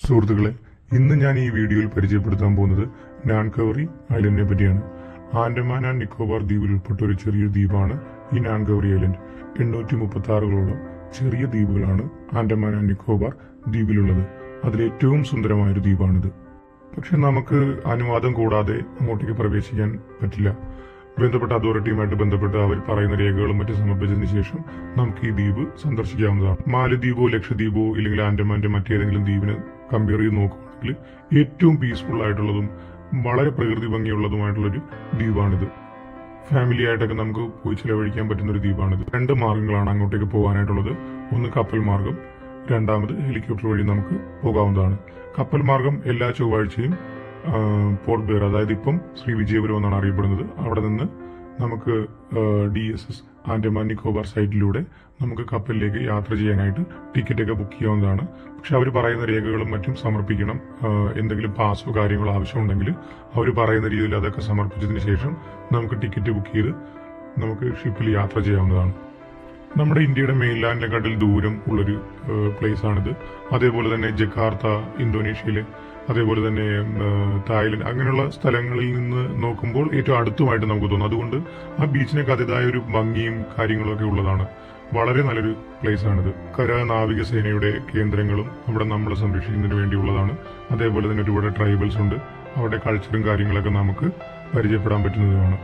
സുഹൃത്തുക്കളെ, ഇന്ന് ഞാൻ ഈ വീഡിയോയിൽ പരിചയപ്പെടുത്താൻ പോകുന്നത് നാൻകവറി ഐലൻഡിനെ പറ്റിയാണ്. ആൻഡമാൻ ആൻഡ് നിക്കോബാർ ദ്വീപിൽ ഉൾപ്പെട്ട ഒരു ചെറിയ ദ്വീപാണ് ഈ നാൻകവറി ഐലൻഡ്. 836 ചെറിയ ദ്വീപുകളാണ് ആൻഡമാൻ ആൻഡ് നിക്കോബാർ ദ്വീപിലുള്ളത്. അതിലേറ്റവും സുന്ദരമായൊരു ദ്വീപാണിത്. പക്ഷെ നമുക്ക് അനുവാദം കൂടാതെ അങ്ങോട്ടേക്ക് പ്രവേശിക്കാൻ പറ്റില്ല. ബന്ധപ്പെട്ട അതോറിറ്റിയുമായിട്ട് ബന്ധപ്പെട്ട് അവർ പറയുന്ന രേഖകളും മറ്റും സമർപ്പിച്ചതിന് ശേഷം നമുക്ക് ഈ ദ്വീപ് സന്ദർശിക്കാവുന്നതാണ്. മാലദ്വീപോ ലക്ഷദ്വീപോ ഇല്ലെങ്കിൽ ആൻഡമാന്റെ മറ്റേതെങ്കിലും ദ്വീപിനെ കമ്പയർ ചെയ്ത് നോക്കുകയാണെങ്കിൽ ഏറ്റവും പീസ്ഫുൾ ആയിട്ടുള്ളതും വളരെ പ്രകൃതി ഭംഗിയുള്ളതുമായിട്ടുള്ളൊരു ദ്വീപാണിത്. ഫാമിലി ആയിട്ടൊക്കെ നമുക്ക് പോയി ചിലവഴിക്കാൻ പറ്റുന്ന ഒരു ദ്വീപാണിത്. 2 മാർഗങ്ങളാണ് അങ്ങോട്ടേക്ക് പോകാനായിട്ടുള്ളത്. ഒന്ന് കപ്പൽ മാർഗം, രണ്ടാമത് ഹെലികോപ്റ്റർ വഴി നമുക്ക് പോകാവുന്നതാണ്. കപ്പൽ മാർഗം എല്ലാ ചൊവ്വാഴ്ചയും പോർട്ട് ബ്ലെയർ, അതായത് ഇപ്പം ശ്രീ വിജയപുരം എന്നാണ് അറിയപ്പെടുന്നത്, അവിടെ നിന്ന് നമുക്ക് DSS ആൻഡമാൻ നിക്കോബാർ സൈറ്റിലൂടെ നമുക്ക് കപ്പലിലേക്ക് യാത്ര ചെയ്യാനായിട്ട് ടിക്കറ്റൊക്കെ ബുക്ക് ചെയ്യാവുന്നതാണ്. പക്ഷെ അവർ പറയുന്ന രേഖകളും മറ്റും സമർപ്പിക്കണം. എന്തെങ്കിലും പാസോ കാര്യങ്ങളോ ആവശ്യമുണ്ടെങ്കിൽ അവർ പറയുന്ന രീതിയിൽ അതൊക്കെ സമർപ്പിച്ചതിന് ശേഷം നമുക്ക് ടിക്കറ്റ് ബുക്ക് ചെയ്ത് നമുക്ക് ഷിപ്പിൽ യാത്ര ചെയ്യാവുന്നതാണ്. നമ്മുടെ ഇന്ത്യയുടെ മെയിൻലാൻഡിനെക്കാട്ടിൽ ദൂരം ഉള്ളൊരു പ്ലേസ് ആണിത്. അതേപോലെ തന്നെ ജക്കാർത്ത ഇന്തോനേഷ്യയിലെ, അതേപോലെ തന്നെ തായ്ലൻഡ്, അങ്ങനെയുള്ള സ്ഥലങ്ങളിൽ നിന്ന് നോക്കുമ്പോൾ ഏറ്റവും അടുത്തുമായിട്ട് നമുക്ക് തോന്നും. അതുകൊണ്ട് ആ ബീച്ചിനൊക്കെ അതിൻ്റെതായ ഒരു ഭംഗിയും കാര്യങ്ങളൊക്കെ ഉള്ളതാണ്. വളരെ നല്ലൊരു പ്ലേസ് ആണിത്. കര നാവികസേനയുടെ കേന്ദ്രങ്ങളും അവിടെ നമ്മളെ സംരക്ഷിക്കുന്നതിന് വേണ്ടിയുള്ളതാണ്. അതേപോലെ തന്നെ ഒരുപാട് ട്രൈബൽസ് ഉണ്ട്. അവരുടെ കൾച്ചറും കാര്യങ്ങളൊക്കെ നമുക്ക് പരിചയപ്പെടാൻ പറ്റുന്നതുമാണ്.